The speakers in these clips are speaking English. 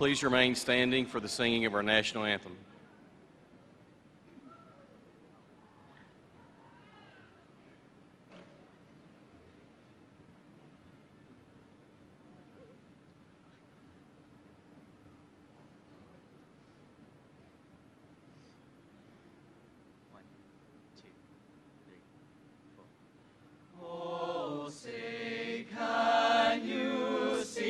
Please remain standing for the singing of our national anthem. Oh, say, can you see?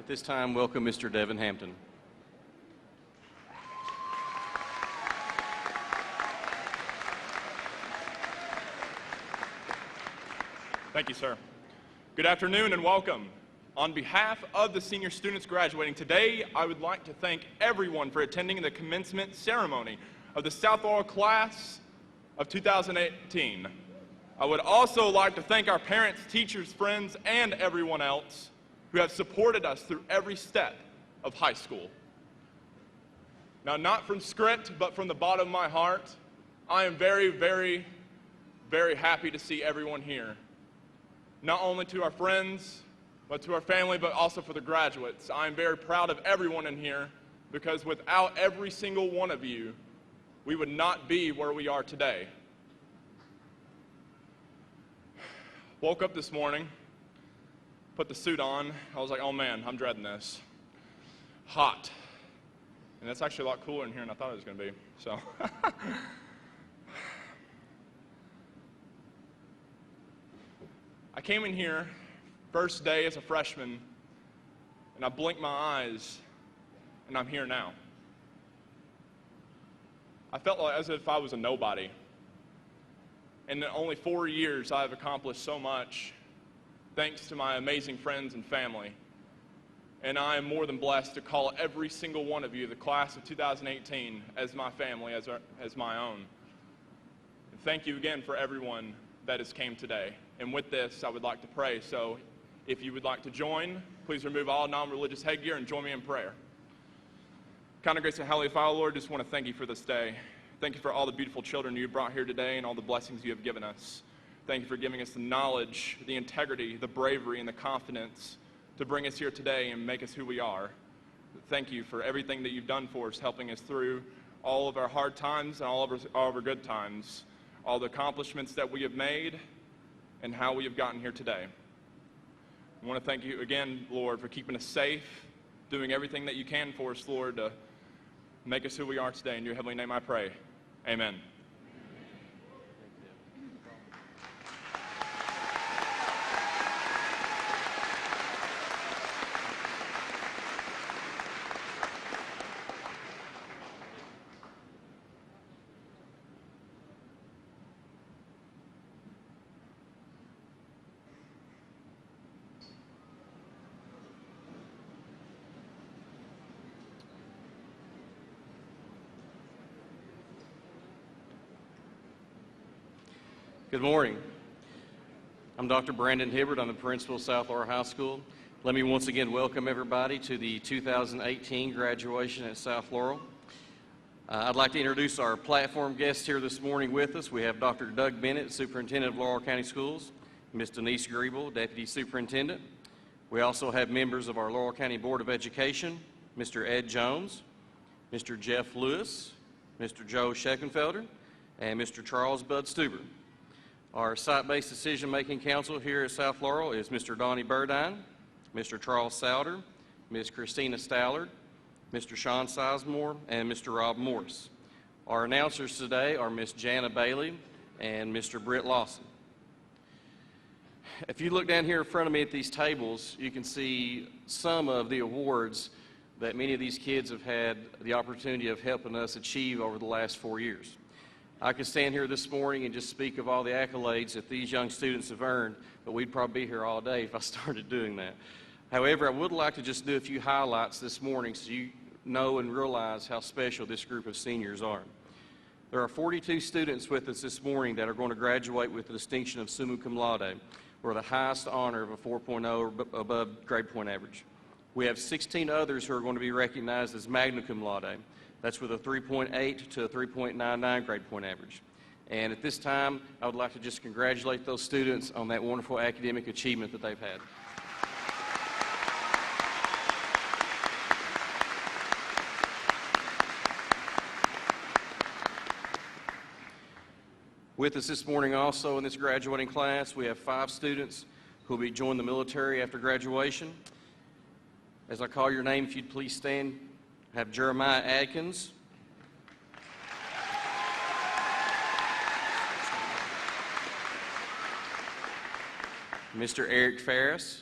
At this time, welcome Mr. Devin Hampton. Thank you, sir. Good afternoon and welcome. On behalf of the senior students graduating today, I would like to thank everyone for attending the commencement ceremony of the South Laurel class of 2018. I would also like to thank our parents, teachers, friends, and everyone else who have supported us through every step of high school. Now, not from script, but from the bottom of my heart, I am very, very, very happy to see everyone here. Not only to our friends, but to our family, but also for the graduates. I am very proud of everyone in here because without every single one of you, we would not be where we are today. Woke up this morning, put the suit on. I was like, oh man, I'm dreading this. Hot. And it's actually a lot cooler in here than I thought it was going to be. So. I came in here first day as a freshman, and I blinked my eyes, and I'm here now. I felt like as if I was a nobody. And in only 4 years, I've accomplished so much, thanks to my amazing friends and family. And I am more than blessed to call every single one of you, the class of 2018, as my family, as my own. And thank you again for everyone that has came today. And with this, I would like to pray. So if you would like to join, please remove all non-religious headgear and join me in prayer. Kind of grace and Heavenly Father, Lord, just want to thank you for this day. Thank you for all the beautiful children you brought here today and all the blessings you have given us. Thank you for giving us the knowledge, the integrity, the bravery, and the confidence to bring us here today and make us who we are. Thank you for everything that you've done for us, helping us through all of our hard times and all of our good times, all the accomplishments that we have made, and how we have gotten here today. I want to thank you again, Lord, for keeping us safe, doing everything that you can for us, Lord, to make us who we are today. In your heavenly name I pray. Amen. Good morning. I'm Dr. Brandon Hibbert. I'm the principal of South Laurel High School. Let me once again welcome everybody to the 2018 graduation at South Laurel. I'd like to introduce our platform guests here this morning with us. We have Dr. Doug Bennett, Superintendent of Laurel County Schools, Ms. Denise Griebel, Deputy Superintendent. We also have members of our Laurel County Board of Education, Mr. Ed Jones, Mr. Jeff Lewis, Mr. Joe Scheckenfelder, and Mr. Charles Bud Stuber. Our site-based decision-making council here at South Laurel is Mr. Donnie Burdine, Mr. Charles Souder, Ms. Christina Stallard, Mr. Sean Sizemore, and Mr. Rob Morris. Our announcers today are Ms. Jana Bailey and Mr. Britt Lawson. If you look down here in front of me at these tables, you can see some of the awards that many of these kids have had the opportunity of helping us achieve over the last 4 years. I could stand here this morning and just speak of all the accolades that these young students have earned, but we'd probably be here all day if I started doing that. However, I would like to just do a few highlights this morning so you know and realize how special this group of seniors are. There are 42 students with us this morning that are going to graduate with the distinction of summa cum laude, or the highest honor of a 4.0 or above grade point average. We have 16 others who are going to be recognized as magna cum laude. That's with a 3.8 to a 3.99 grade point average. And at this time, I would like to just congratulate those students on that wonderful academic achievement that they've had. With us this morning also in this graduating class, we have 5 students who will be joining the military after graduation. As I call your name, if you'd please stand. I have Jeremiah Adkins, Mr. Eric Ferris,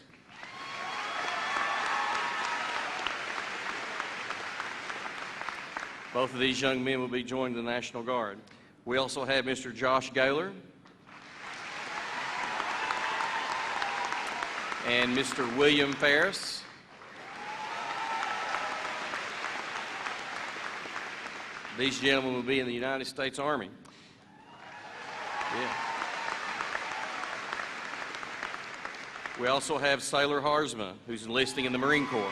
Both of these young men will be joining the National Guard. We also have Mr. Josh Gaylor and Mr. William Ferris. These gentlemen will be in the United States Army. Yeah. We also have Sailor Harzma, who's enlisting in the Marine Corps.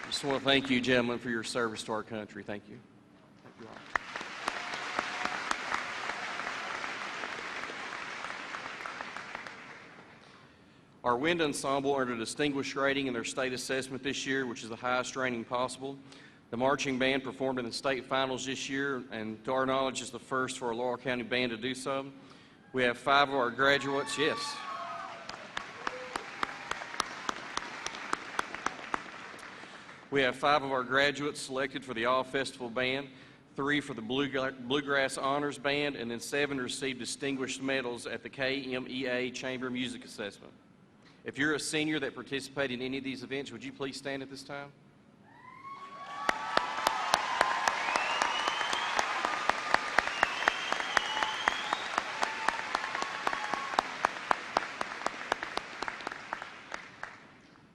I just want to thank you, gentlemen, for your service to our country. Thank you. Thank you all. Our wind ensemble earned a distinguished rating in their state assessment this year, which is the highest rating possible. The marching band performed in the state finals this year, and to our knowledge is the first for a Laurel County band to do so. We have 5 of our graduates, yes. We have 5 of our graduates selected for the All Festival Band, 3 for the Bluegrass Honors Band, and then 7 received distinguished medals at the KMEA Chamber Music Assessment. If you're a senior that participated in any of these events, would you please stand at this time?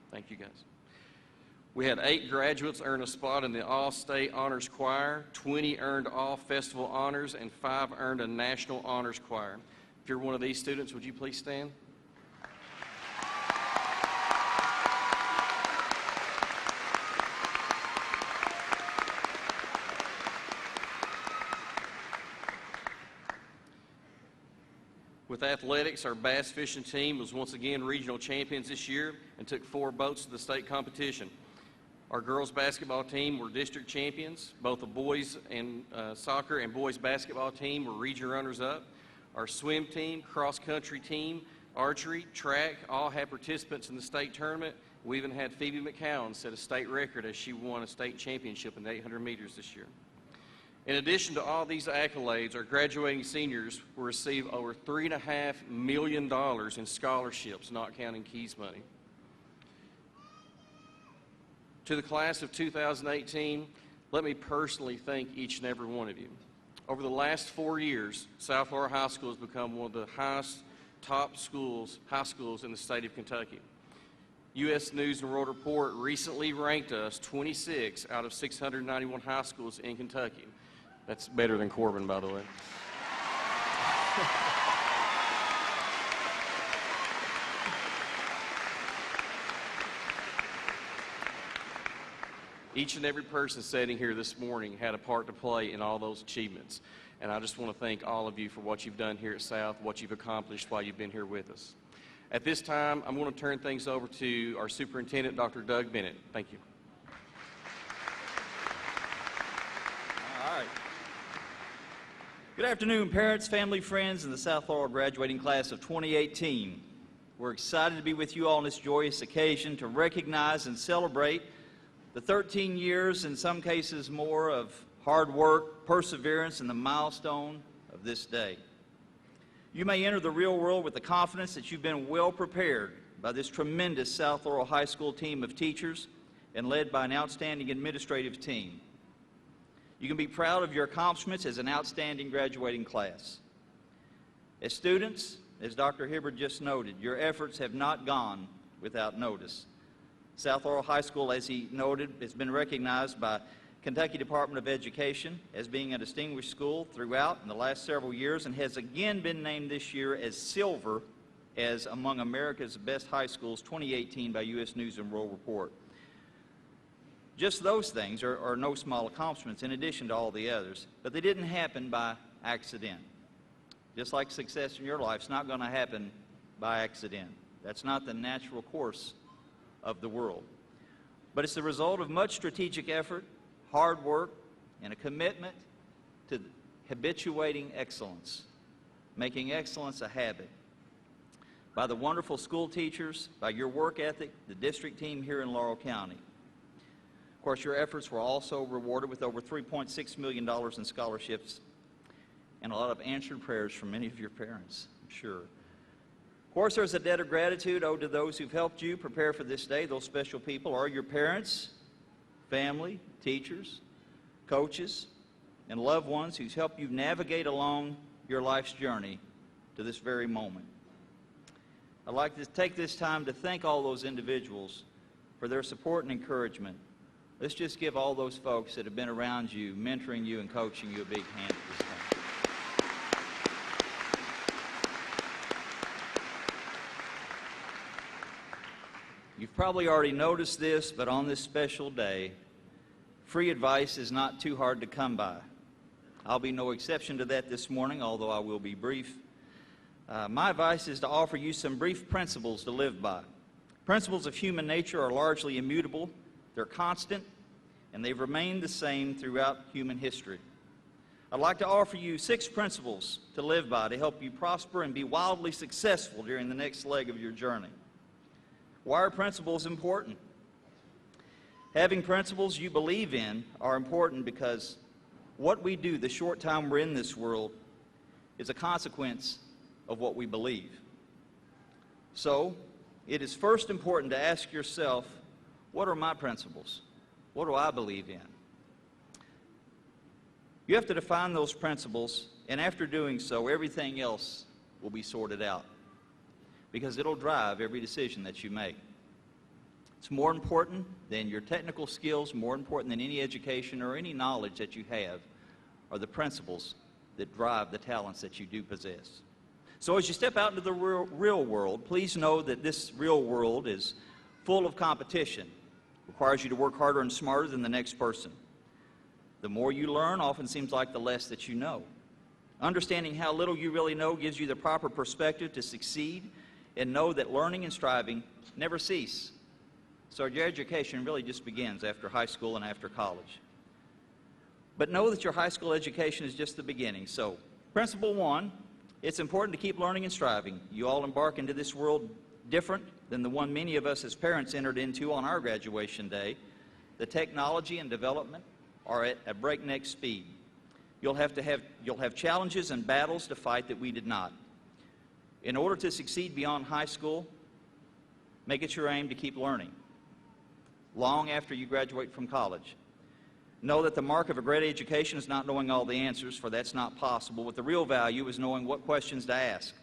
Thank you, guys. We had 8 graduates earn a spot in the All-State Honors Choir, 20 earned All-Festival Honors, and 5 earned a National Honors Choir. If you're one of these students, would you please stand? With athletics, our bass fishing team was once again regional champions this year and took 4 boats to the state competition. Our girls basketball team were district champions. Both the boys and soccer and boys basketball team were region runners-up. Our swim team, cross-country team, archery, track, all had participants in the state tournament. We even had Phoebe McCowan set a state record as she won a state championship in the 800 meters this year. In addition to all these accolades, our graduating seniors will receive over $3.5 million in scholarships, not counting Keys money. To the class of 2018, let me personally thank each and every one of you. Over the last 4 years, South Laurel High School has become one of the highest top high schools in the state of Kentucky. U.S. News and World Report recently ranked us 26 out of 691 high schools in Kentucky. That's better than Corbin, by the way. Each and every person sitting here this morning had a part to play in all those achievements. And I just want to thank all of you for what you've done here at South, what you've accomplished while you've been here with us. At this time, I'm going to turn things over to our superintendent, Dr. Doug Bennett. Thank you. All right. Good afternoon, parents, family, friends, and the South Laurel graduating class of 2018. We're excited to be with you all on this joyous occasion to recognize and celebrate the 13 years, in some cases more, of hard work, perseverance, and the milestone of this day. You may enter the real world with the confidence that you've been well prepared by this tremendous South Laurel High School team of teachers and led by an outstanding administrative team. You can be proud of your accomplishments as an outstanding graduating class. As students, as Dr. Hibbard just noted, your efforts have not gone without notice. South Laurel High School, as he noted, has been recognized by Kentucky Department of Education as being a distinguished school throughout in the last several years, and has again been named this year as silver as among America's best high schools 2018 by U.S. News and World Report. Just those things are no small accomplishments in addition to all the others, but they didn't happen by accident. Just like success in your life, it's not going to happen by accident. That's not the natural course of the world. But it's the result of much strategic effort, hard work, and a commitment to habituating excellence, making excellence a habit. By the wonderful school teachers, by your work ethic, the district team here in Laurel County. Of course, your efforts were also rewarded with over $3.6 million in scholarships and a lot of answered prayers from many of your parents, I'm sure. Of course, there's a debt of gratitude owed to those who've helped you prepare for this day. Those special people are your parents, family, teachers, coaches, and loved ones who's helped you navigate along your life's journey to this very moment. I'd like to take this time to thank all those individuals for their support and encouragement. Let's just give all those folks that have been around you, mentoring you and coaching you a big hand at this time. You've probably already noticed this, but on this special day, free advice is not too hard to come by. I'll be no exception to that this morning, although I will be brief. My advice is to offer you some brief principles to live by. Principles of human nature are largely immutable, they're constant, and they've remained the same throughout human history. I'd like to offer you 6 principles to live by to help you prosper and be wildly successful during the next leg of your journey. Why are principles important? Having principles you believe in are important because what we do the short time we're in this world is a consequence of what we believe. So, it is first important to ask yourself, what are my principles? What do I believe in? You have to define those principles, and after doing so, everything else will be sorted out, because it'll drive every decision that you make. It's more important than your technical skills, more important than any education or any knowledge that you have, are the principles that drive the talents that you do possess. So as you step out into the real world, please know that this real world is full of competition. It requires you to work harder and smarter than the next person. The more you learn often seems like the less that you know. Understanding how little you really know gives you the proper perspective to succeed, and know that learning and striving never cease. So your education really just begins after high school and after college. But know that your high school education is just the beginning. So, principle 1, it's important to keep learning and striving. You all embark into this world different than the one many of us as parents entered into on our graduation day. The technology and development are at a breakneck speed. You'll have challenges and battles to fight that we did not. In order to succeed beyond high school, make it your aim to keep learning long after you graduate from college. Know that the mark of a great education is not knowing all the answers, for that's not possible, but the real value is knowing what questions to ask.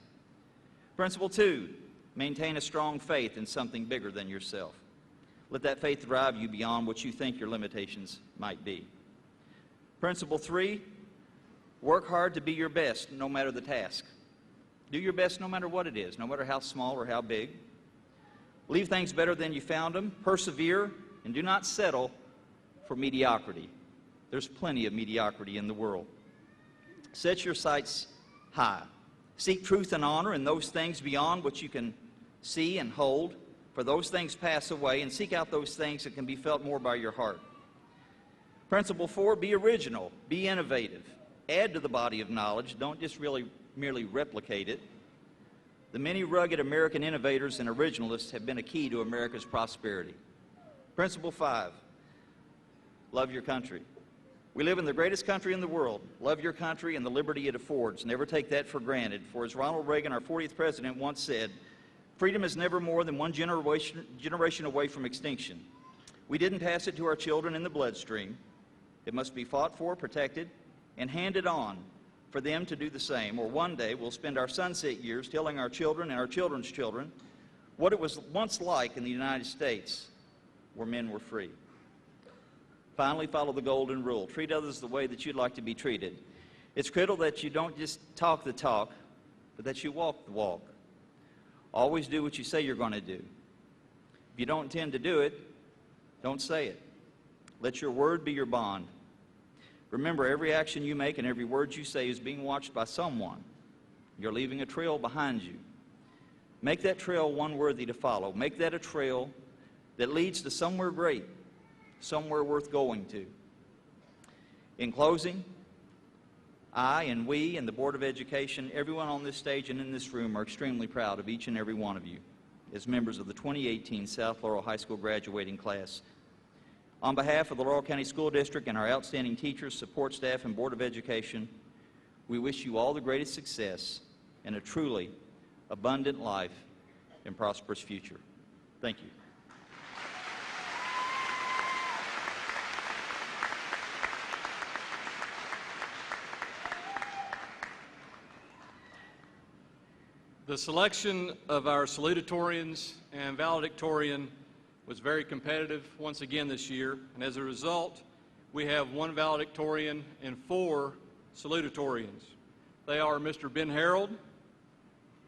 Principle 2, maintain a strong faith in something bigger than yourself. Let that faith drive you beyond what you think your limitations might be. Principle 3, work hard to be your best no matter the task. Do your best no matter what it is, no matter how small or how big. Leave things better than you found them. Persevere, and do not settle for mediocrity. There's plenty of mediocrity in the world. Set your sights high. Seek truth and honor in those things beyond what you can see and hold, for those things pass away, and seek out those things that can be felt more by your heart. Principle 4, be original, be innovative. Add to the body of knowledge, don't just merely replicate it. The many rugged American innovators and originalists have been a key to America's prosperity. Principle 5, love your country. We live in the greatest country in the world. Love your country and the liberty it affords. Never take that for granted. For as Ronald Reagan, our 40th president, once said, freedom is never more than one generation away from extinction. We didn't pass it to our children in the bloodstream. It must be fought for, protected, and handed on for them to do the same. Or one day we'll spend our sunset years telling our children and our children's children what it was once like in the United States where men were free. Finally, follow the golden rule. Treat others the way that you'd like to be treated. It's critical that you don't just talk the talk, but that you walk the walk. Always do what you say you're going to do. If you don't intend to do it, don't say it. Let your word be your bond. Remember, every action you make and every word you say is being watched by someone. You're leaving a trail behind you. Make that trail one worthy to follow. Make that a trail that leads to somewhere great, somewhere worth going to. In closing, I and we and the Board of Education, everyone on this stage and in this room, are extremely proud of each and every one of you as members of the 2018 South Laurel High School graduating class. On behalf of the Laurel County School District and our outstanding teachers, support staff, and Board of Education, we wish you all the greatest success and a truly abundant life, and prosperous future. Thank you. The selection of our salutatorians and valedictorian was very competitive once again this year, and as a result, we have one valedictorian and 4 salutatorians. They are Mr. Ben Harold,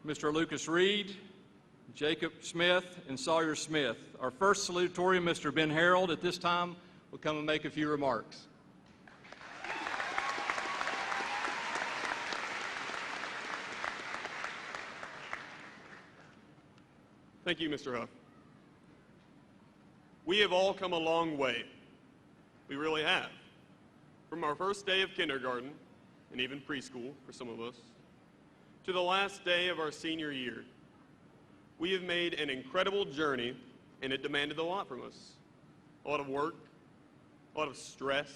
Mr. Lucas Reed, Jacob Smith, and Sawyer Smith. Our first salutatorian, Mr. Ben Harold, at this time will come and make a few remarks. Thank you, Mr. Huff. We have all come a long way. We really have. From our first day of kindergarten, and even preschool for some of us, to the last day of our senior year. We have made an incredible journey, and it demanded a lot from us. A lot of work, a lot of stress,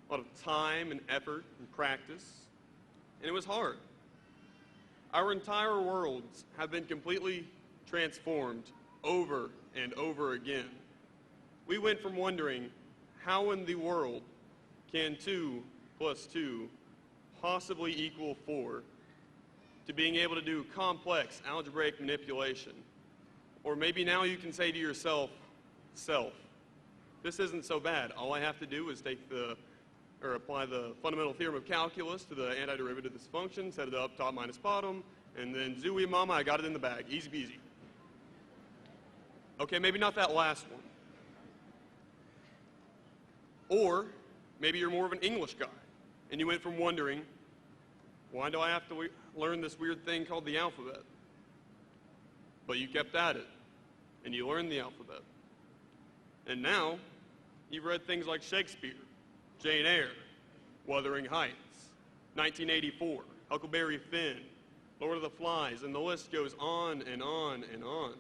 a lot of time and effort and practice, and it was hard. Our entire worlds have been completely transformed over and over again. We went from wondering, how in the world can 2 plus 2 possibly equal 4, to being able to do complex algebraic manipulation. Or maybe now you can say to yourself, this isn't so bad. All I have to do is apply the fundamental theorem of calculus to the antiderivative of this function, set it up top minus bottom, and then zooey mama, I got it in the bag, easy peasy. Okay, maybe not that last one. Or maybe you're more of an English guy, and you went from wondering, why do I have to learn this weird thing called the alphabet? But you kept at it, and you learned the alphabet. And now, you've read things like Shakespeare, Jane Eyre, Wuthering Heights, 1984, Huckleberry Finn, Lord of the Flies, and the list goes on and on and on.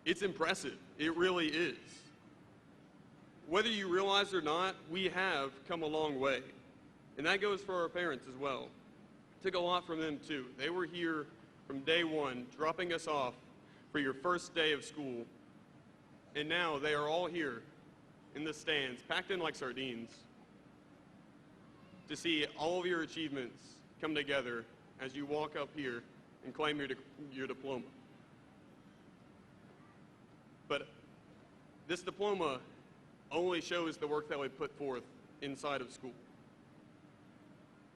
It's impressive. It really is. Whether you realize it or not, we have come a long way. And that goes for our parents as well. It took a lot from them too. They were here from day one, dropping us off for your first day of school. And now they are all here in the stands, packed in like sardines, to see all of your achievements come together as you walk up here and claim your diploma. But this diploma only shows the work that we put forth inside of school.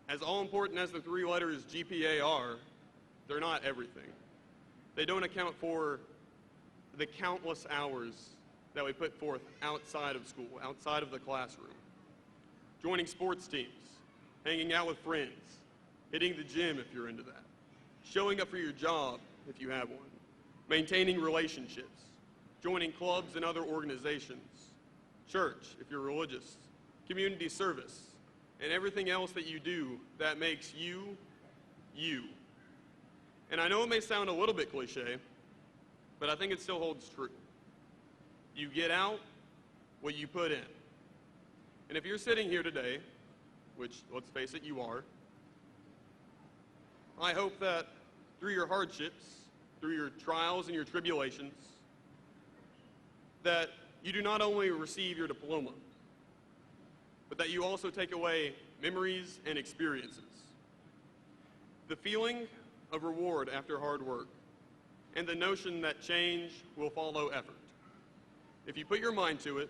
As all important as the 3 letters GPA are, they're not everything. They don't account for the countless hours that we put forth outside of school, outside of the classroom. Joining sports teams, hanging out with friends, hitting the gym if you're into that, showing up for your job if you have one, maintaining relationships, joining clubs and other organizations, church if you're religious, community service, and everything else that you do that makes you, you. And I know it may sound a little bit cliche, but I think it still holds true. You get out what you put in. And if you're sitting here today, which, let's face it, you are, I hope that through your hardships, through your trials and your tribulations, that you do not only receive your diploma, but that you also take away memories and experiences. The feeling of reward after hard work, and the notion that change will follow effort. If you put your mind to it,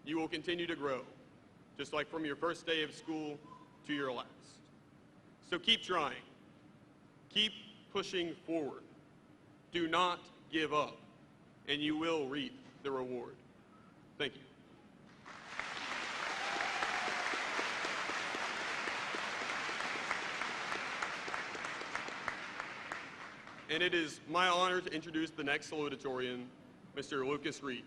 you will continue to grow, just like from your first day of school to your last. So keep trying. Keep pushing forward. Do not give up, and you will reap the reward. Thank you. And it is my honor to introduce the next salutatorian, Mr. Lucas Reed.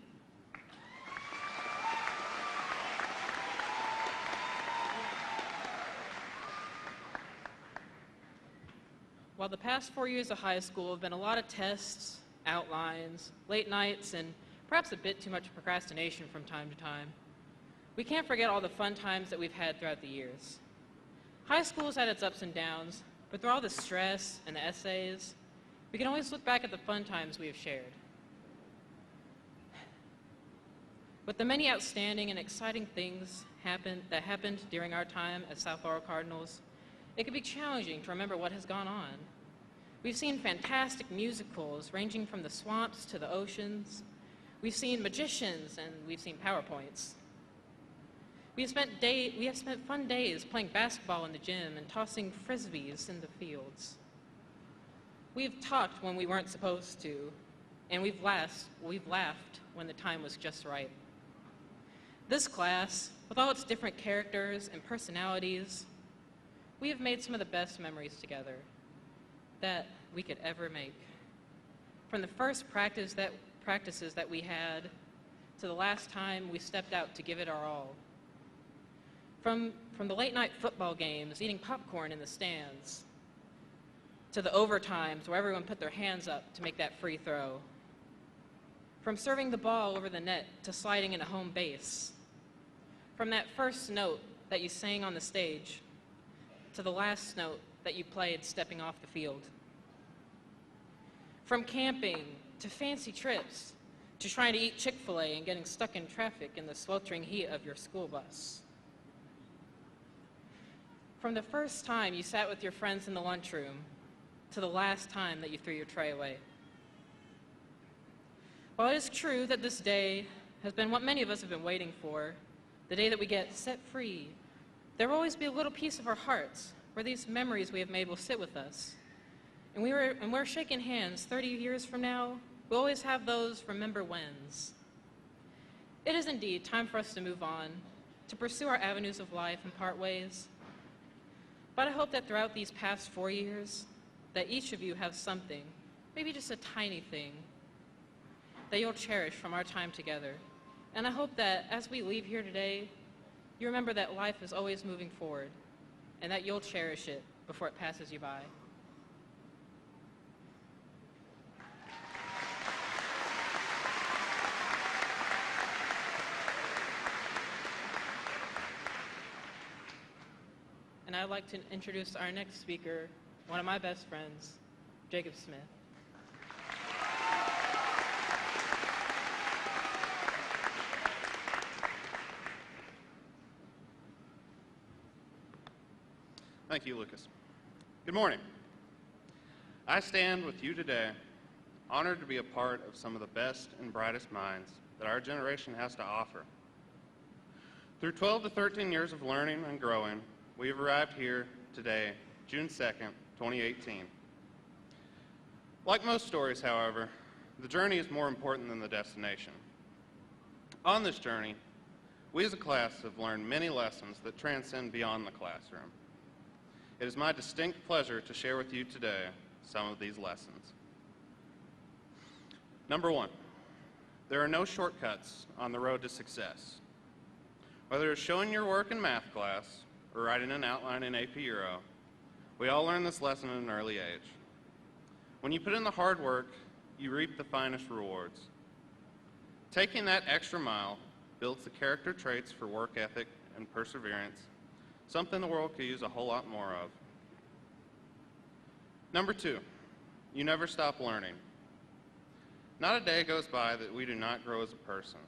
While the past 4 years of high school have been a lot of tests, outlines, late nights, and perhaps a bit too much procrastination from time to time, we can't forget all the fun times that we've had throughout the years. High school's had its ups and downs, but through all the stress and the essays, We can always look back at the fun times we have shared. With the many outstanding and exciting things that happened during our time as South Laurel Cardinals, it can be challenging to remember what has gone on. We've seen fantastic musicals ranging from the swamps to the oceans. We've seen magicians and we've seen PowerPoints. We have spent fun days playing basketball in the gym and tossing frisbees in the fields. We've talked when we weren't supposed to, and we've laughed when the time was just right. This class, with all its different characters and personalities, we have made some of the best memories together that we could ever make. From the first practices that we had to the last time we stepped out to give it our all. From the late night football games, eating popcorn in the stands, to the overtimes where everyone put their hands up to make that free throw. From serving the ball over the net to sliding into home base. From that first note that you sang on the stage to the last note that you played stepping off the field. From camping to fancy trips to trying to eat Chick-fil-A and getting stuck in traffic in the sweltering heat of your school bus. From the first time you sat with your friends in the lunchroom to the last time that you threw your tray away. While it is true that this day has been what many of us have been waiting for, the day that we get set free, there will always be a little piece of our hearts where these memories we have made will sit with us. And we're shaking hands 30 years from now, we'll always have those remember whens. It is indeed time for us to move on, to pursue our avenues of life and part ways. But I hope that throughout these past 4 years, that each of you have something, maybe just a tiny thing, that you'll cherish from our time together. And I hope that as we leave here today, you remember that life is always moving forward and that you'll cherish it before it passes you by. And I'd like to introduce our next speaker, one of my best friends, Jacob Smith. Thank you, Lucas. Good morning. I stand with you today, honored to be a part of some of the best and brightest minds that our generation has to offer. Through 12 to 13 years of learning and growing, we have arrived here today, June 2nd, 2018. Like most stories, however, the journey is more important than the destination. On this journey, we as a class have learned many lessons that transcend beyond the classroom. It is my distinct pleasure to share with you today some of these lessons. Number one, there are no shortcuts on the road to success. Whether it's showing your work in math class or writing an outline in AP Euro, we all learn this lesson at an early age. When you put in the hard work, you reap the finest rewards. Taking that extra mile builds the character traits for work ethic and perseverance, something the world could use a whole lot more of. Number two, you never stop learning. Not a day goes by that we do not grow as a person.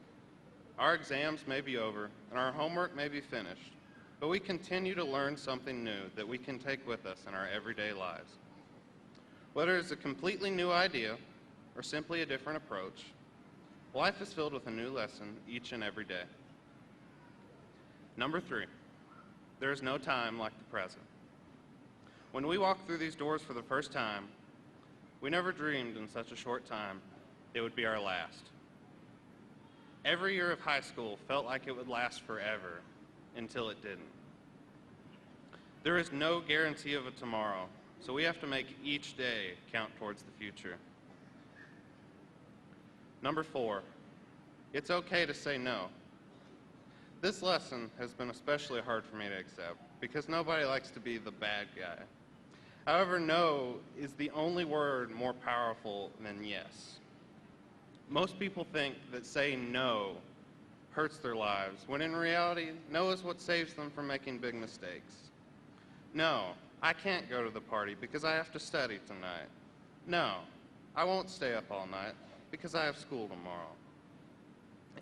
Our exams may be over and our homework may be finished, but we continue to learn something new that we can take with us in our everyday lives. Whether it's a completely new idea or simply a different approach, life is filled with a new lesson each and every day. Number three, there is no time like the present. When we walk through these doors for the first time, we never dreamed in such a short time it would be our last. Every year of high school felt like it would last forever until it didn't. There is no guarantee of a tomorrow, so we have to make each day count towards the future. Number four, it's okay to say no. This lesson has been especially hard for me to accept because nobody likes to be the bad guy. However, no is the only word more powerful than yes. Most people think that saying no hurts their lives, when in reality, no is what saves them from making big mistakes. No, I can't go to the party because I have to study tonight. No, I won't stay up all night because I have school tomorrow.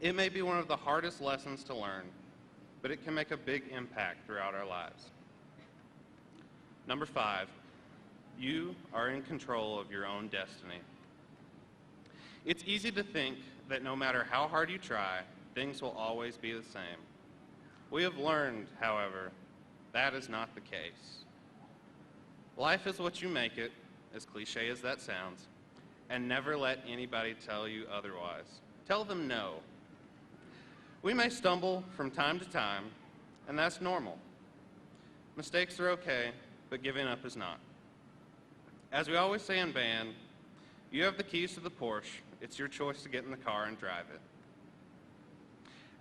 It may be one of the hardest lessons to learn, but it can make a big impact throughout our lives. Number 5, you are in control of your own destiny. It's easy to think that no matter how hard you try, things will always be the same. We have learned, however, that is not the case. Life is what you make it, as cliche as that sounds, and never let anybody tell you otherwise. Tell them no. We may stumble from time to time, and that's normal. Mistakes are okay, but giving up is not. As we always say in band, you have the keys to the Porsche. It's your choice to get in the car and drive it.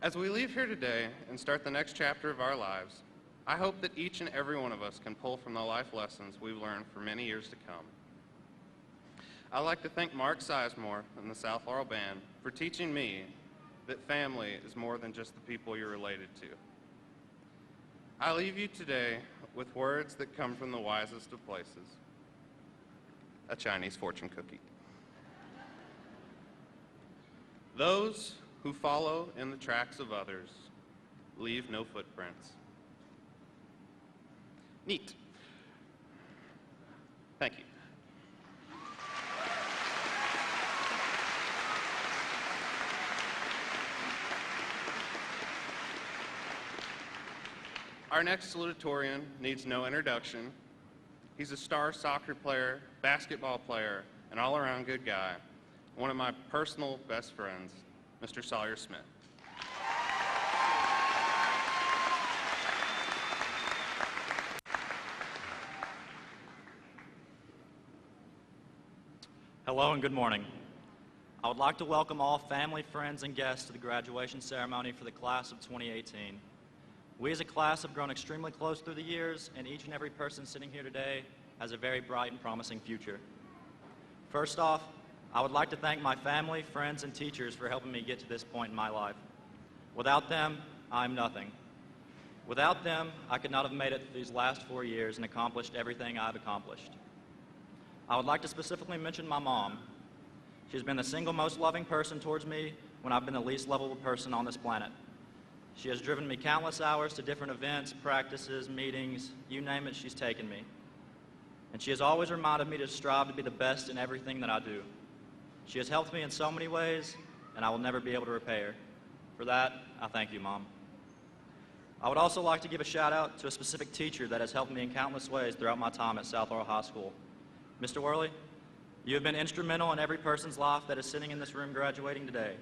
As we leave here today and start the next chapter of our lives, I hope that each and every one of us can pull from the life lessons we've learned for many years to come. I'd like to thank Mark Sizemore and the South Laurel Band for teaching me that family is more than just the people you're related to. I leave you today with words that come from the wisest of places, a Chinese fortune cookie. Those who follow in the tracks of others leave no footprints. Neat. Thank you. Our next salutatorian needs no introduction. He's a star soccer player, basketball player, an all-around good guy, one of my personal best friends, Mr. Sawyer Smith. Hello and good morning. I would like to welcome all family, friends, and guests to the graduation ceremony for the class of 2018. We as a class have grown extremely close through the years, and each and every person sitting here today has a very bright and promising future. First off, I would like to thank my family, friends, and teachers for helping me get to this point in my life. Without them, I'm nothing. Without them, I could not have made it through these last 4 years and accomplished everything I've accomplished. I would like to specifically mention my mom. She's been the single most loving person towards me when I've been the least lovable person on this planet. She has driven me countless hours to different events, practices, meetings, you name it, she's taken me. And she has always reminded me to strive to be the best in everything that I do. She has helped me in so many ways, and I will never be able to repay her. For that, I thank you, Mom. I would also like to give a shout out to a specific teacher that has helped me in countless ways throughout my time at South Laurel High School. Mr. Worley, you have been instrumental in every person's life that is sitting in this room graduating today.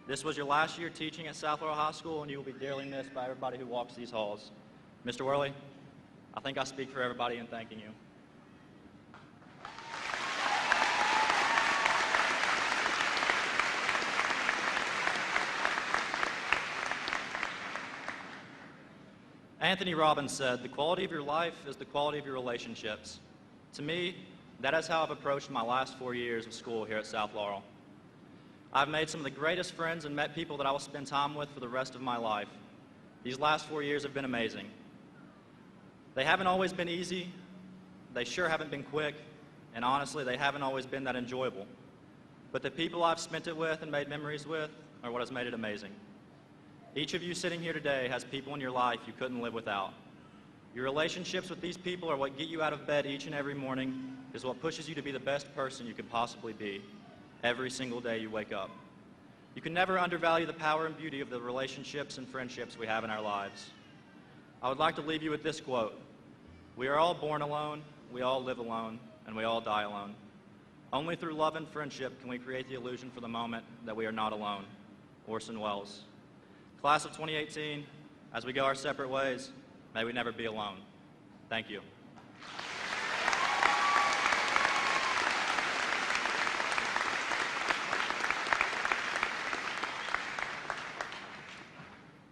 This was your last year teaching at South Laurel High School, and you will be dearly missed by everybody who walks these halls. Mr. Worley, I think I speak for everybody in thanking you. Anthony Robbins said, "The quality of your life is the quality of your relationships." To me, that is how I've approached my last 4 years of school here at South Laurel. I've made some of the greatest friends and met people that I will spend time with for the rest of my life. These last 4 years have been amazing. They haven't always been easy, they sure haven't been quick, and honestly, they haven't always been that enjoyable. But the people I've spent it with and made memories with are what has made it amazing. Each of you sitting here today has people in your life you couldn't live without. Your relationships with these people are what get you out of bed each and every morning, is what pushes you to be the best person you could possibly be every single day you wake up. You can never undervalue the power and beauty of the relationships and friendships we have in our lives. I would like to leave you with this quote: "We are all born alone, we all live alone, and we all die alone. Only through love and friendship can we create the illusion for the moment that we are not alone." Orson Welles. Class of 2018, as we go our separate ways, may we never be alone. Thank you.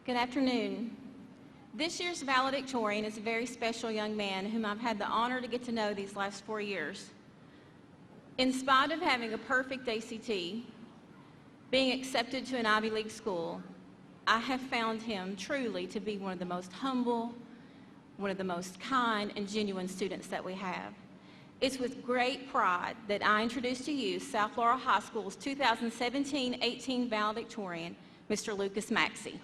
Good afternoon. This year's valedictorian is a very special young man whom I've had the honor to get to know these last 4 years. In spite of having a perfect ACT, being accepted to an Ivy League school, I have found him truly to be one of the most humble, one of the most kind and genuine students that we have. It's with great pride that I introduce to you South Laurel High School's 2017-18 valedictorian, Mr. Lucas Maxey.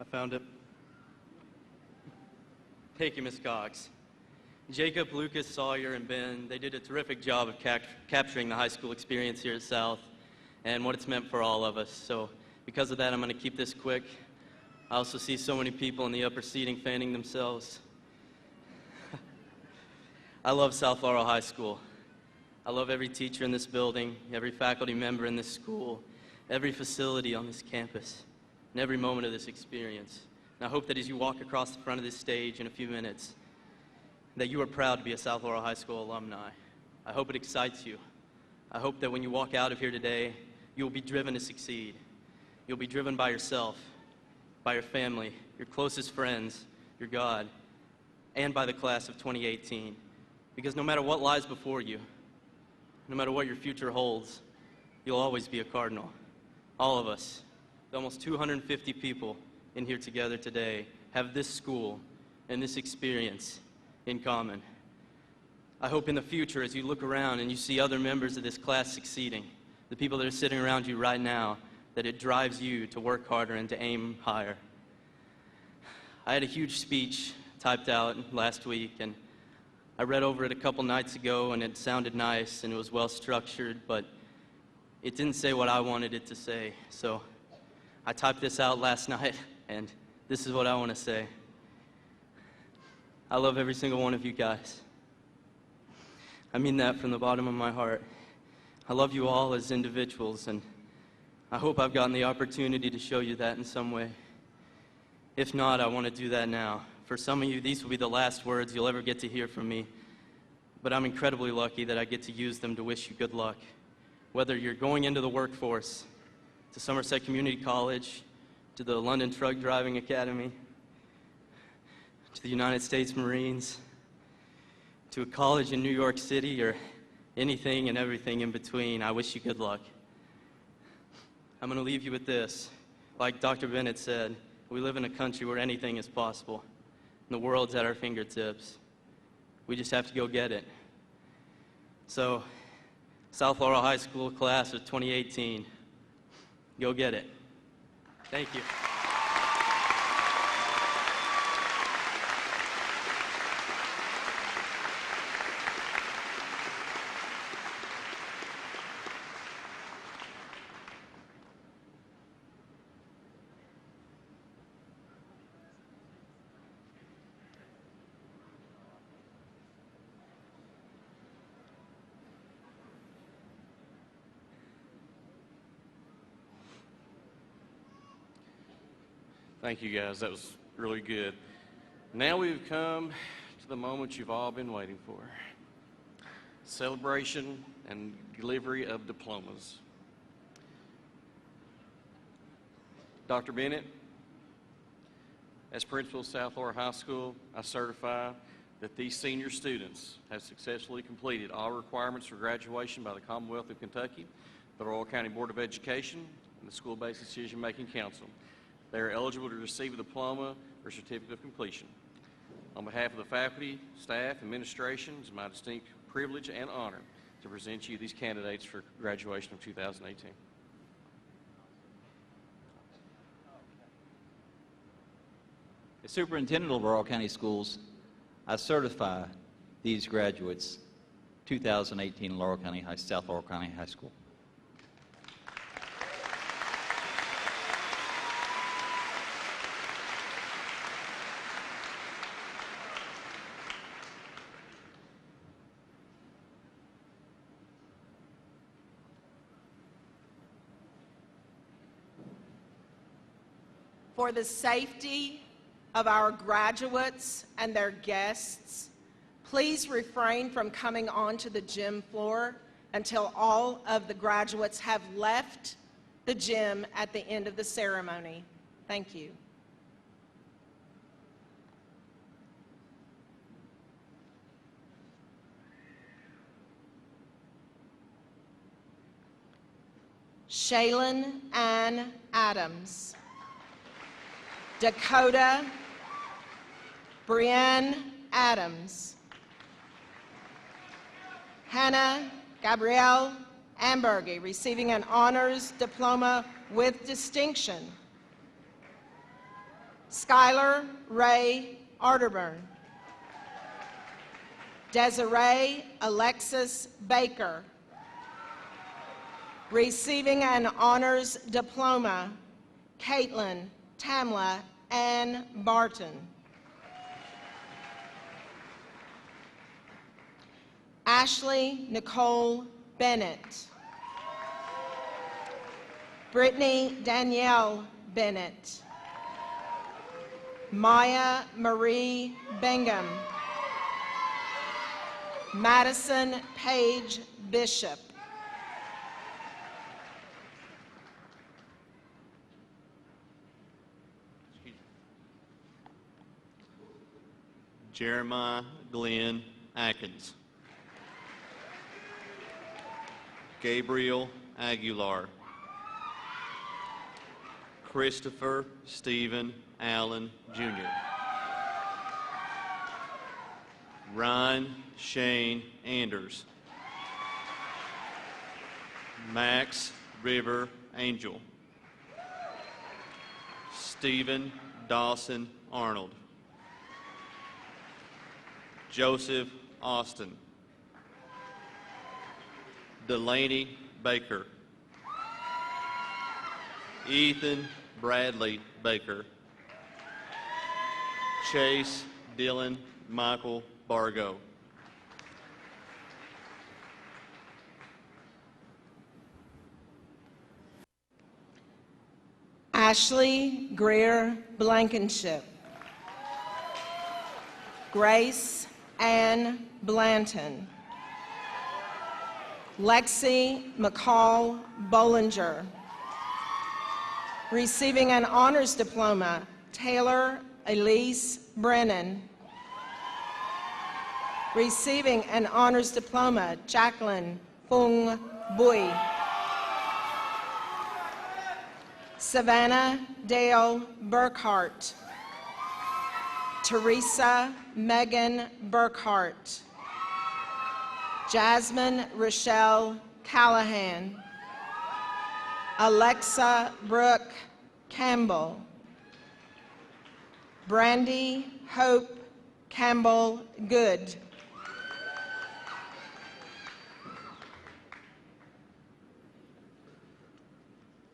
I found it. Thank you, Ms. Cox. Jacob, Lucas, Sawyer, and Ben, they did a terrific job of capturing the high school experience here at South and what it's meant for all of us. So because of that, I'm going to keep this quick. I also see so many people in the upper seating fanning themselves. I love South Laurel High School. I love every teacher in this building, every faculty member in this school, every facility on this campus, and every moment of this experience. And I hope that as you walk across the front of this stage in a few minutes, that you are proud to be a South Laurel High School alumni. I hope it excites you. I hope that when you walk out of here today, you'll be driven to succeed. You'll be driven by yourself, by your family, your closest friends, your God, and by the class of 2018. Because no matter what lies before you, no matter what your future holds, you'll always be a Cardinal. All of us, the almost 250 people in here together today, have this school and this experience in common. I hope in the future, as you look around and you see other members of this class succeeding, the people that are sitting around you right now, that it drives you to work harder and to aim higher. I had a huge speech typed out last week, and I read over it a couple nights ago, and it sounded nice and it was well structured, but it didn't say what I wanted it to say. So I typed this out last night, and this is what I want to say. I love every single one of you guys. I mean that from the bottom of my heart. I love you all as individuals, and I hope I've gotten the opportunity to show you that in some way. If not, I want to do that now. For some of you, these will be the last words you'll ever get to hear from me, but I'm incredibly lucky that I get to use them to wish you good luck. Whether you're going into the workforce, to Somerset Community College, to the London Truck Driving Academy, to the United States Marines, to a college in New York City, or anything and everything in between, I wish you good luck. I'm going to leave you with this. Like Dr. Bennett said, we live in a country where anything is possible, and the world's at our fingertips. We just have to go get it. So, South Laurel High School class of 2018, go get it. Thank you. Thank you, guys. That was really good. Now we've come to the moment you've all been waiting for. Celebration and delivery of diplomas. Dr. Bennett, as principal of South Laurel High School, I certify that these senior students have successfully completed all requirements for graduation by the Commonwealth of Kentucky, the Laurel County Board of Education, and the School-Based Decision-Making Council. They are eligible to receive a diploma or certificate of completion. On behalf of the faculty, staff, administration, it's my distinct privilege and honor to present you these candidates for graduation of 2018. As Superintendent of Laurel County Schools, I certify these graduates 2018 South Laurel County High School. For the safety of our graduates and their guests, please refrain from coming onto the gym floor until all of the graduates have left the gym at the end of the ceremony. Thank you. Shaylin Ann Adams. Dakota Brienne Adams. Hannah Gabrielle Ambergy, receiving an honors diploma with distinction. Skylar Ray Arterburn. Desiree Alexis Baker, receiving an honors diploma. Caitlin Tamla Ann Barton. Ashley Nicole Bennett. Brittany Danielle Bennett. Maya Marie Bingham. Madison Page Bishop. Jeremiah Glenn Atkins. Gabriel Aguilar. Christopher Stephen Allen, Jr. Ryan Shane Anders. Max River Angel. Stephen Dawson Arnold. Joseph Austin. Delaney Baker. Ethan Bradley Baker. Chase Dylan Michael Bargo. Ashley Greer Blankenship. Grace Ann Blanton. Lexi McCall Bollinger. Receiving an honors diploma, Taylor Elise Brennan. Receiving an honors diploma, Jacqueline Fung Bui. Savannah Dale Burkhart. Teresa Megan Burkhart. Jasmine Rochelle Callahan. Alexa Brooke Campbell. Brandy Hope Campbell Good.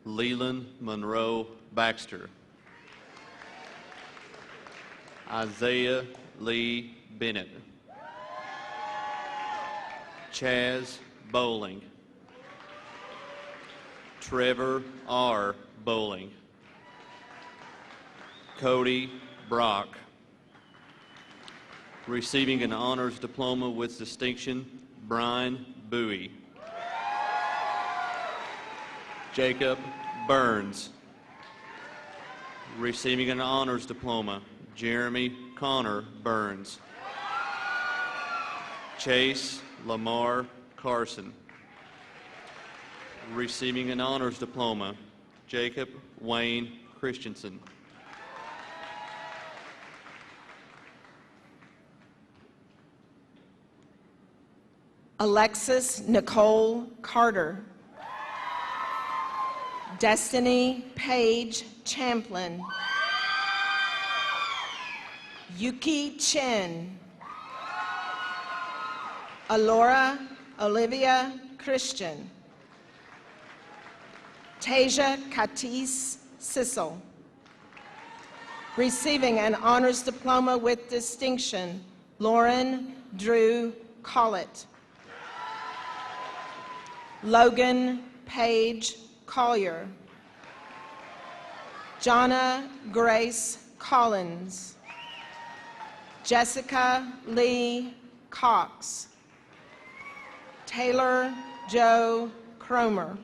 Leland Monroe Baxter. Isaiah Lee Bennett. Chaz Bowling. Trevor R. Bowling. Cody Brock. Receiving an honors diploma with distinction, Brian Bowie. Jacob Burns. Receiving an honors diploma, Jeremy Connor Burns. Chase Lamar Carson. Receiving an honors diploma, Jacob Wayne Christensen. Alexis Nicole Carter. Destiny Paige Champlin. Yuki Chen. Alora Olivia Christian. Tasia Katis Sissel. Receiving an honors diploma with distinction, Lauren Drew Collett. Logan Page Collier. Jonna Grace Collins. Jessica Lee Cox. Taylor Joe Cromer.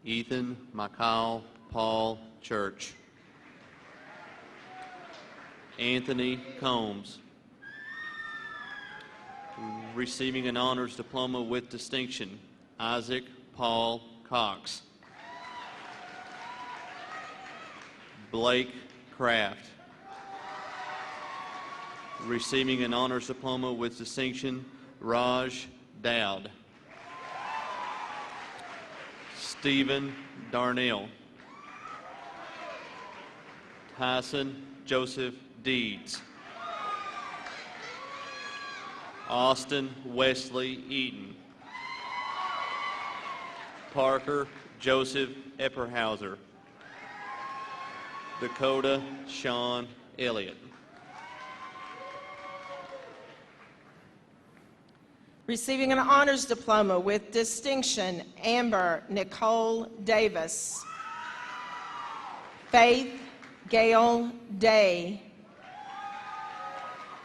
Ethan Michael Paul Church. Anthony Combs. Receiving an honors diploma with distinction, Isaac Paul Cox. Blake Kraft. Receiving an honors diploma with distinction, Raj Dowd. Stephen Darnell. Tyson Joseph Deeds. Austin Wesley Eaton. Parker Joseph Epperhauser. Dakota Sean Elliott. Receiving an honors diploma with distinction, Amber Nicole Davis. Faith Gail Day.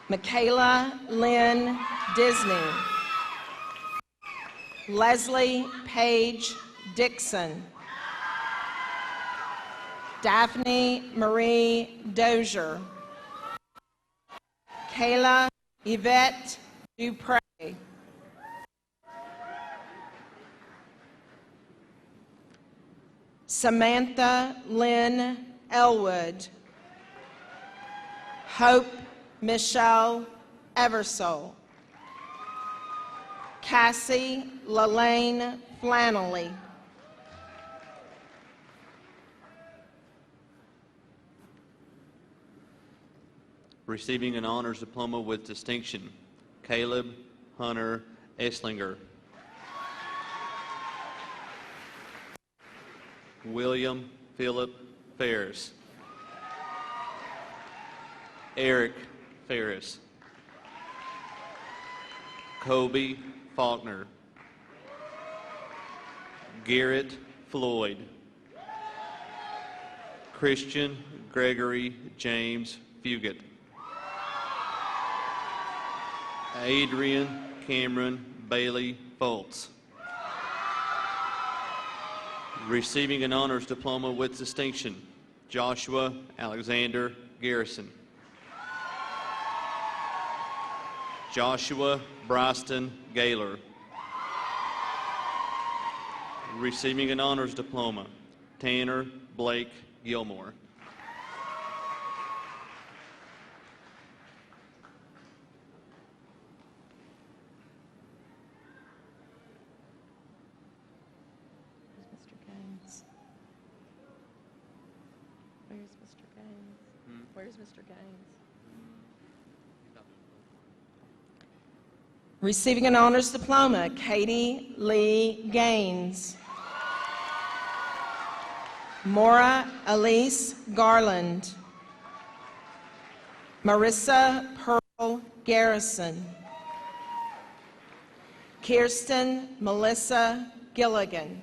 Michaela Lynn Disney. Leslie Page Dixon. Daphne Marie Dozier. Kayla Yvette Dupre. Samantha Lynn Elwood. Hope Michelle Eversole. Cassie Lalaine Flannelly. Receiving an honors diploma with distinction, Caleb Hunter Esslinger. William Philip Ferris. Eric Ferris. Kobe Faulkner. Garrett Floyd. Christian Gregory James Fugit. Adrian Cameron Bailey Foltz. Receiving an honors diploma with distinction, Joshua Alexander Garrison. Joshua Bryston Gaylor. Receiving an honors diploma, Tanner Blake Gilmore. Where's Mr. Gaines? Receiving an honors diploma, Katie Lee Gaines. Maura Elise Garland. Marissa Pearl Garrison. Kirsten Melissa Gilligan.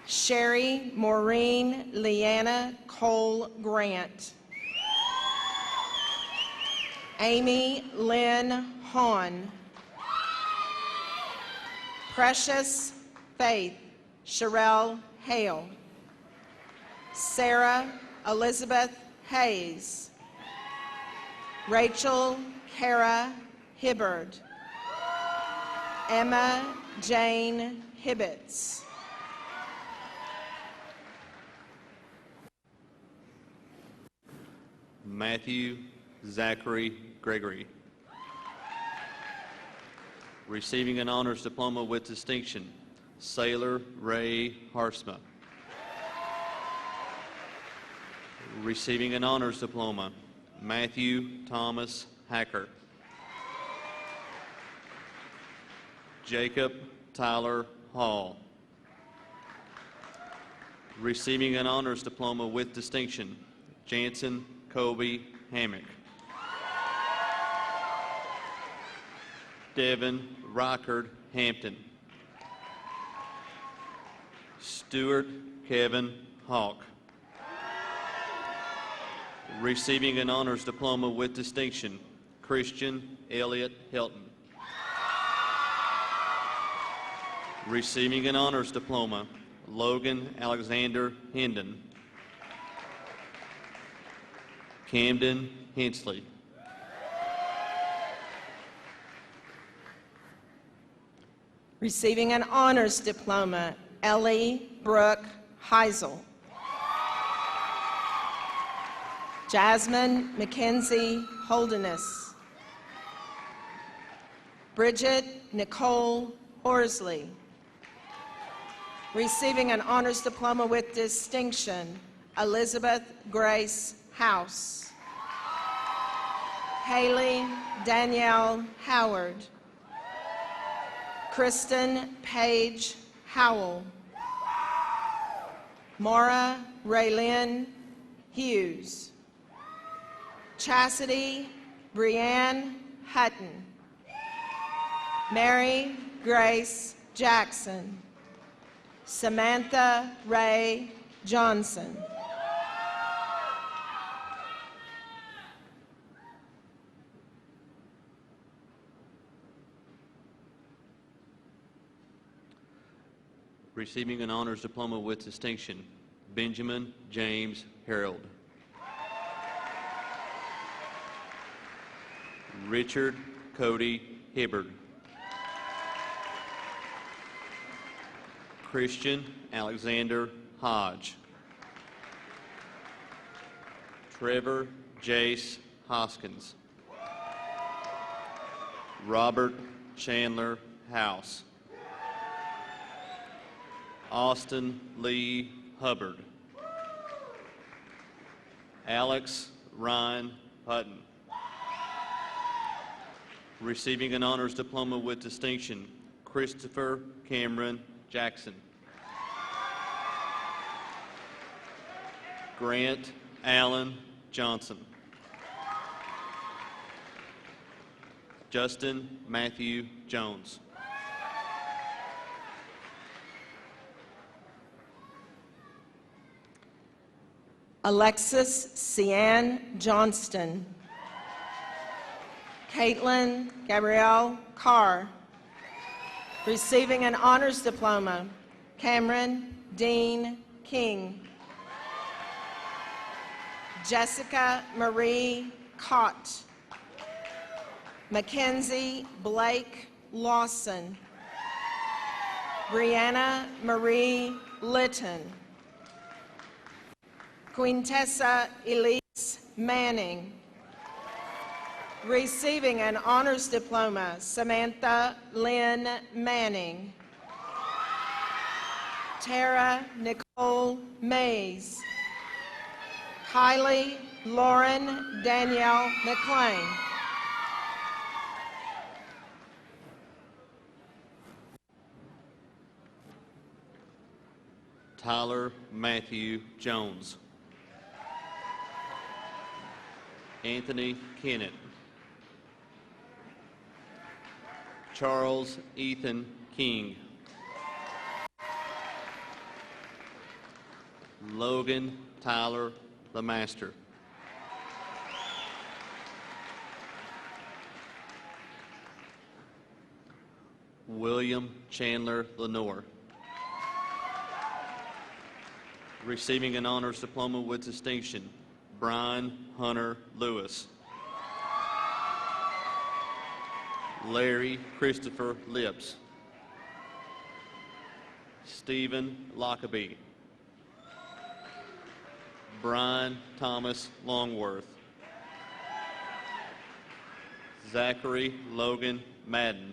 Sherry Maureen Leanna Cole Grant. Amy Lynn Hahn. Precious Faith Sherelle Hale. Sarah Elizabeth Hayes. Rachel Kara Hibbard. Emma Jane Hibbets. Matthew Zachary Gregory. Receiving an honors diploma with distinction, Sailor Ray Harsma. Receiving an honors diploma, Matthew Thomas Hacker. Jacob Tyler Hall. Receiving an honors diploma with distinction, Jansen Kobe Hammock. Devin Rockard Hampton. Stuart Kevin Hawk. Receiving an honors diploma with distinction, Christian Elliott Hilton. Receiving an honors diploma, Logan Alexander Hendon. Camden Hensley. Receiving an honors diploma, Ellie Brooke Heisel. Jasmine Mackenzie Holderness. Bridget Nicole Horsley. Receiving an honors diploma with distinction, Elizabeth Grace House. Haley Danielle Howard. Kristen Paige Howell. Maura Raylynn Hughes. Chastity Brianne Hutton. Mary Grace Jackson. Samantha Ray Johnson. Receiving an honors diploma with distinction, Benjamin James Harold. Richard Cody Hibbard. Christian Alexander Hodge. Trevor Jace Hoskins. Robert Chandler House. Austin Lee Hubbard. Alex Ryan Hutton. Receiving an honors diploma with distinction, Christopher Cameron Jackson. Grant Allen Johnson. Justin Matthew Jones. Alexis Cian Johnston. Caitlin Gabrielle Carr. Receiving an honors diploma, Cameron Dean King. Jessica Marie Cott. Mackenzie Blake Lawson. Brianna Marie Litton. Quintessa Elise Manning. Receiving an honors diploma, Samantha Lynn Manning. Tara Nicole Mays. Kylie Lauren Danielle McLean. Tyler Matthew Jones. Anthony Kennett. Charles Ethan King. Logan Tyler LeMaster. William Chandler Lenore. Receiving an honors diploma with distinction, Brian Hunter Lewis. Larry Christopher Lips. Stephen Lockaby. Brian Thomas Longworth. Zachary Logan Madden.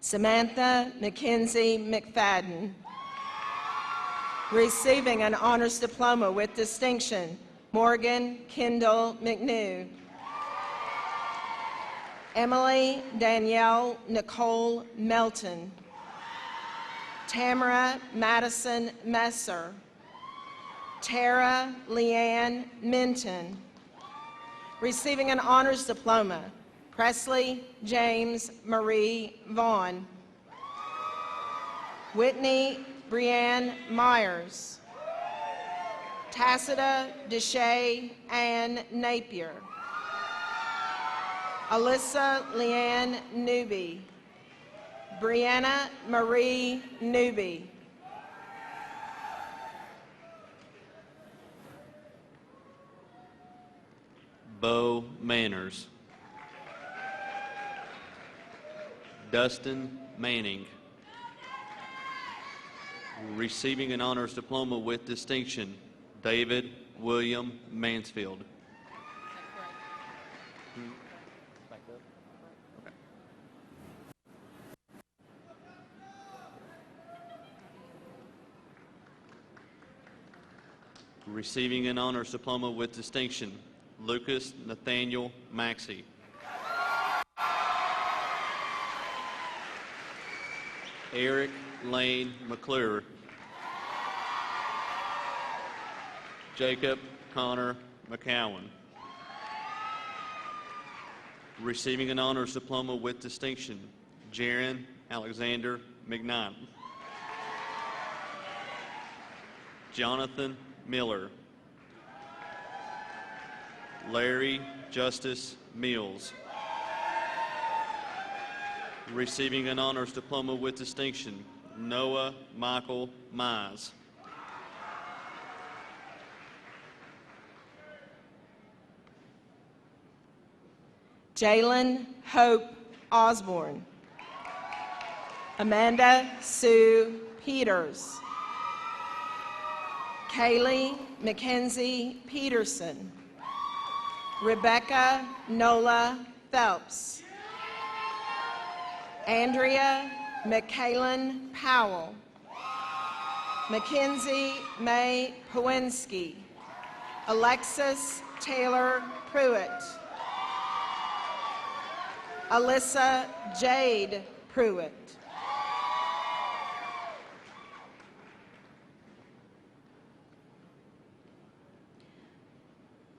Samantha Mackenzie McFadden. Receiving an honors diploma with distinction, Morgan Kendall McNew. Emily Danielle Nicole Melton. Tamara Madison Messer. Tara Leanne Minton. Receiving an honors diploma, Presley James Marie Vaughn. Whitney Brianne Myers. Tacita Deshay Ann Napier. Alyssa Leanne Newby. Brianna Marie Newby. Bo Manners. Dustin Manning. Receiving an honors diploma with distinction, David William Mansfield. Receiving an honors diploma with distinction, Lucas Nathaniel Maxey. Eric Lane McClure. Jacob Connor McCowan. Receiving an honors diploma with distinction, Jaron Alexander McKnight. Jonathan Miller. Larry Justice Mills. Receiving an honors diploma with distinction, Noah Michael Mize. Jalen Hope Osborne. Amanda Sue Peters. Kaylee Mackenzie Peterson. Rebecca Nola Phelps. Andrea McKaylin Powell. Mackenzie May Powinski. Alexis Taylor Pruitt. Alyssa Jade Pruitt.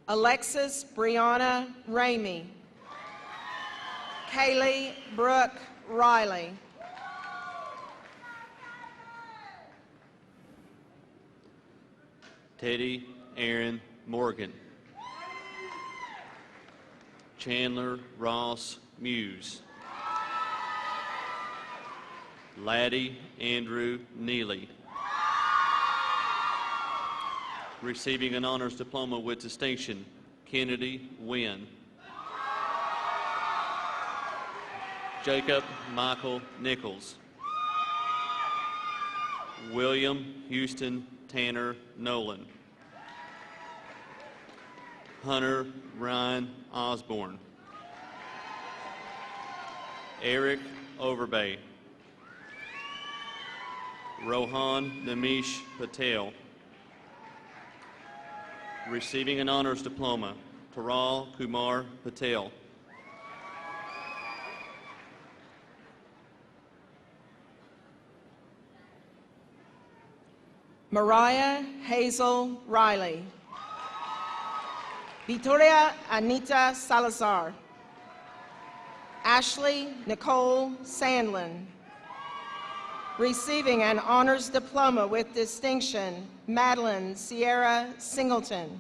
Alexis Brianna Ramey. Kaylee Brooke Riley. Teddy Aaron Morgan. Chandler Ross Muse. Laddie Andrew Neely. Receiving an honors diploma with distinction, Kennedy Wynn. Jacob Michael Nichols. William Houston Tanner Nolan. Hunter Ryan Osborne. Eric Overbay. Rohan Namish Patel. Receiving an honors diploma, Paral Kumar Patel. Mariah Hazel Riley. Victoria Anita Salazar. Ashley Nicole Sandlin. Receiving an honors diploma with distinction, Madeline Sierra Singleton.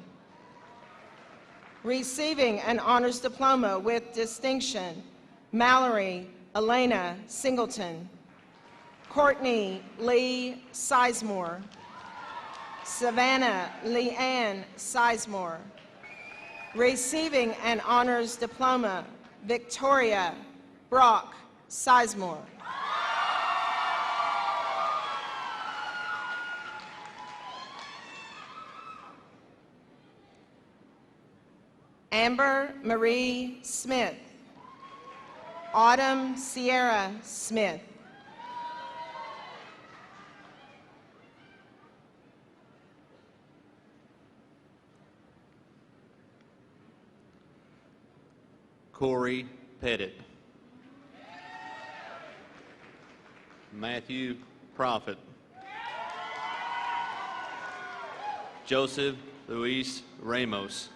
Receiving an honors diploma with distinction, Mallory Elena Singleton. Courtney Lee Sizemore. Savannah Leanne Sizemore. Receiving an honors diploma, Victoria Brock Sizemore. Amber Marie Smith. Autumn Sierra Smith. Corey Pettit. Matthew Prophet. Joseph Luis Ramos.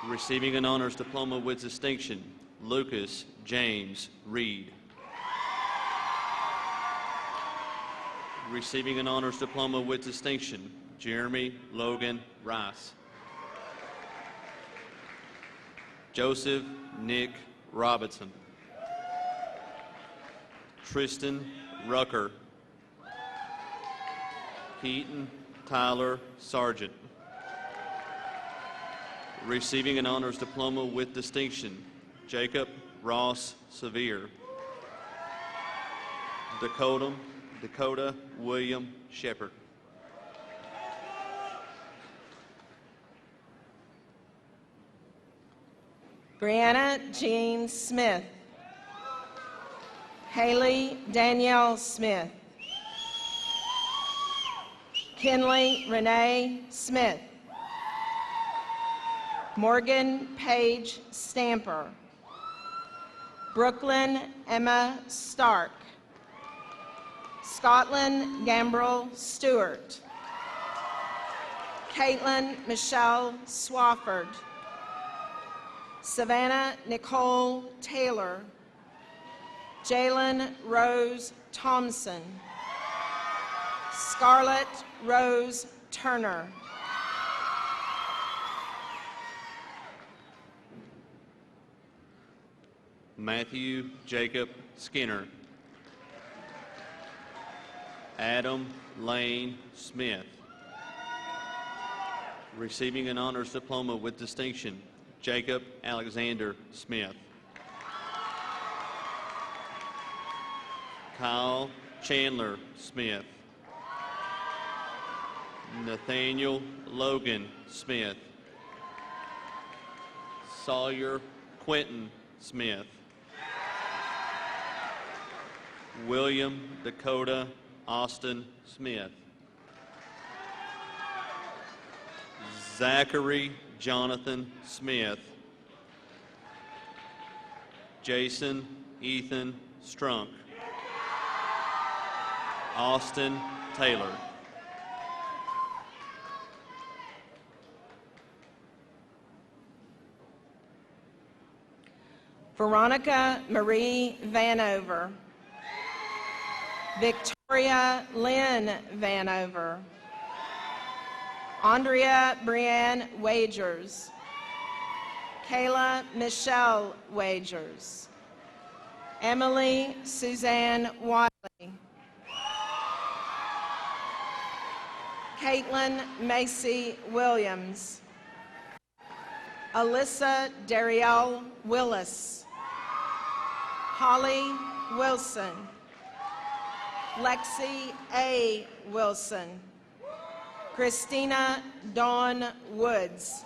Receiving an honors diploma with distinction, Lucas James Reed. Receiving an honors diploma with distinction, Jeremy Logan Rice. Joseph Nick Robinson. Tristan Rucker. Keaton Tyler Sargent. Receiving an honors diploma with distinction, Jacob Ross Sevier. Dakota William Shepard. Brianna Jean Smith. Haley Danielle Smith. Kinley Renee Smith. Morgan Paige Stamper. Brooklyn Emma Stark. Scotland Gambrel Stewart. Caitlin Michelle Swafford. Savannah Nicole Taylor. Jalen Rose Thompson. Scarlett Rose Turner. Matthew Jacob Skinner. Adam Lane Smith. Receiving an honors diploma with distinction, Jacob Alexander Smith. Kyle Chandler Smith. Nathaniel Logan Smith. Sawyer Quentin Smith. William Dakota Austin Smith. Zachary Jonathan Smith. Jason Ethan Strunk. Austin Taylor. Veronica Marie Vanover. Victoria Lynn Vanover. Andrea Brianne Wagers. Kayla Michelle Wagers. Emily Suzanne Wiley. Caitlin Macy Williams. Alyssa Darielle Willis. Holly Wilson. Lexi A. Wilson. Christina Dawn Woods.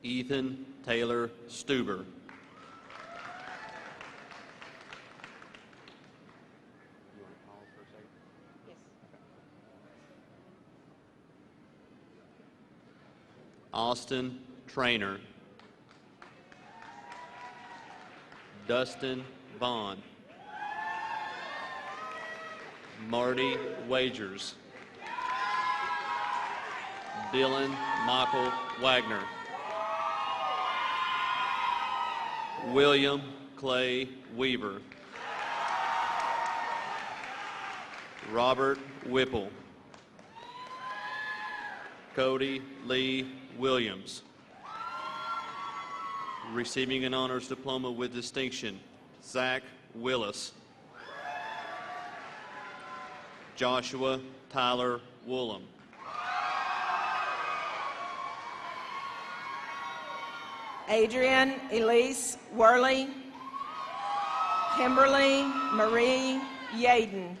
Ethan Taylor Stuber. Austin Trainer. Dustin Vaughn. Marty Wagers. Dylan Michael Wagner. William Clay Weaver. Robert Whipple. Cody Lee Williams. Receiving an honors diploma with distinction, Zach Willis. Joshua Tyler Woolham. Adrian Elise Worley. Kimberly Marie Yaden.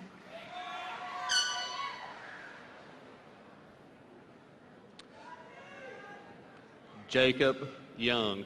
Jacob Young.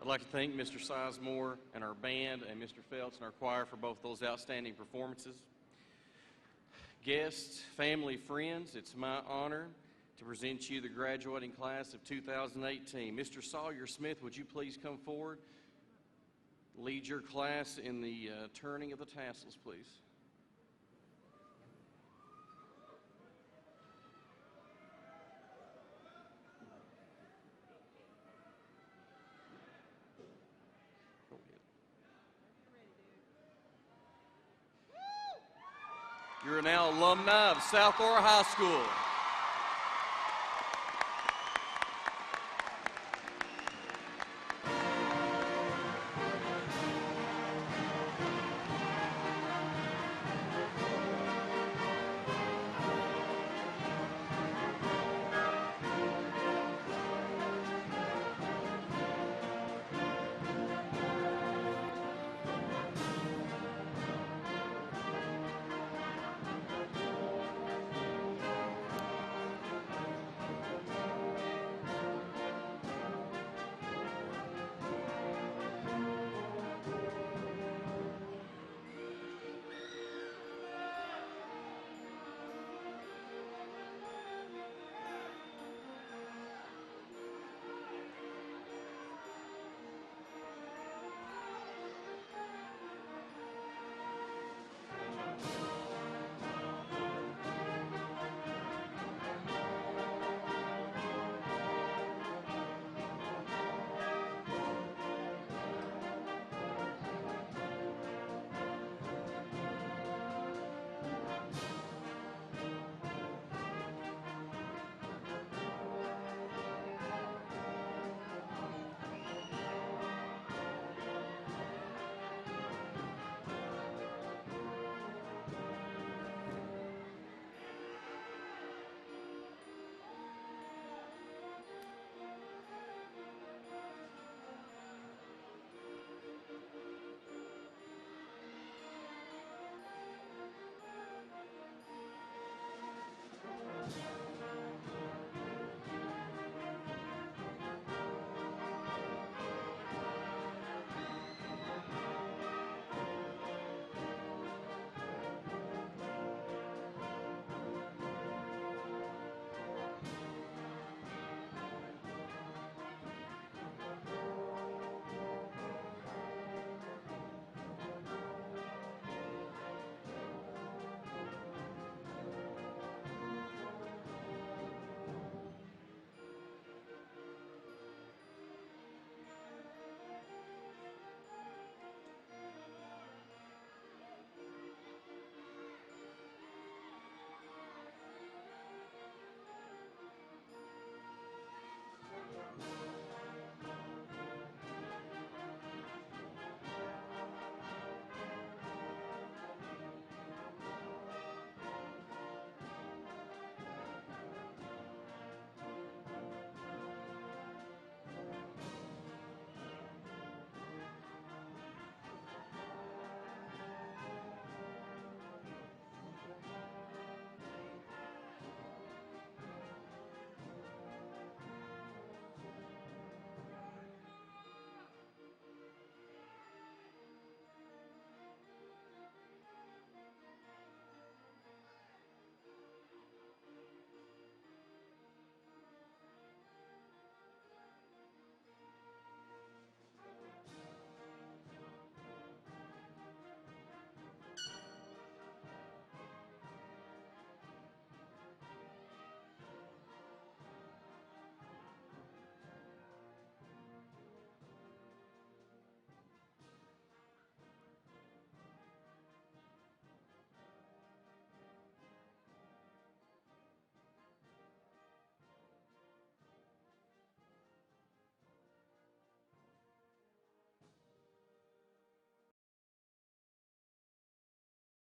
I'd like to thank Mr. Sizemore and our band and Mr. Feltz and our choir for both those outstanding performances. Guests, family, friends, it's my honor to present you the graduating class of 2018. Mr. Sawyer Smith, would you please come forward? Lead your class in the turning of the tassels, please. You're now alumni of South Laurel High School.